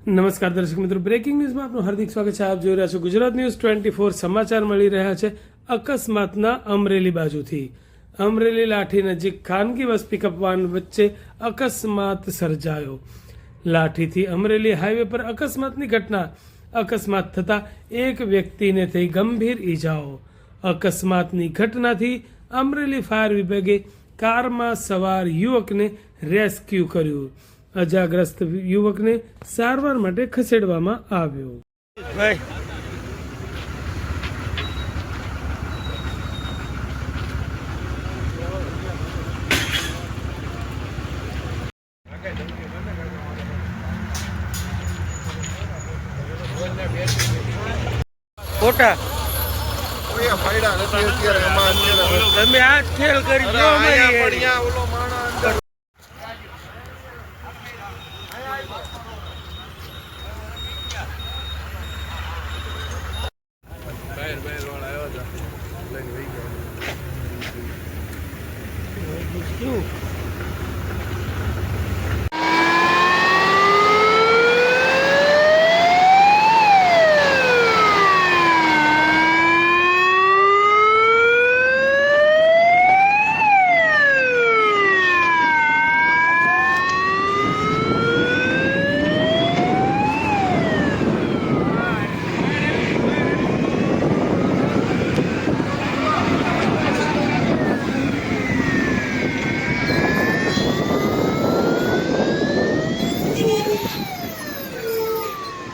નમસ્કાર દર્શક મિત્રો, બ્રેકિંગ ન્યૂઝમાં આપનું હાર્દિક સ્વાગત છે. આપ જોઈ રહ્યા છો ગુજરાત ન્યૂઝ 24. સમાચાર મળી રહ્યા છે અકસ્માતના અમરેલી બાજુથી. અમરેલી લાઠી નજીક ખાનગી બસ પિકઅપ વાન વચ્ચે અકસ્માત સર્જાયો. લાઠીથી અમરેલી હાઈવે પર અકસ્માતની ઘટના. અકસ્માત થતા એક વ્યક્તિને થઈ ગંભીર ઈજાઓ. અકસ્માતની ઘટનાથી અમરેલી ફાયર વિભાગે કારમાં સવાર યુવકને રેસ્ક્યુ કર્યું. અજાગ્રસ્ત યુવકને સારવાર માટે ખસેડવામાં આવ્યો. ખોટા તમે આ ખેલ કરી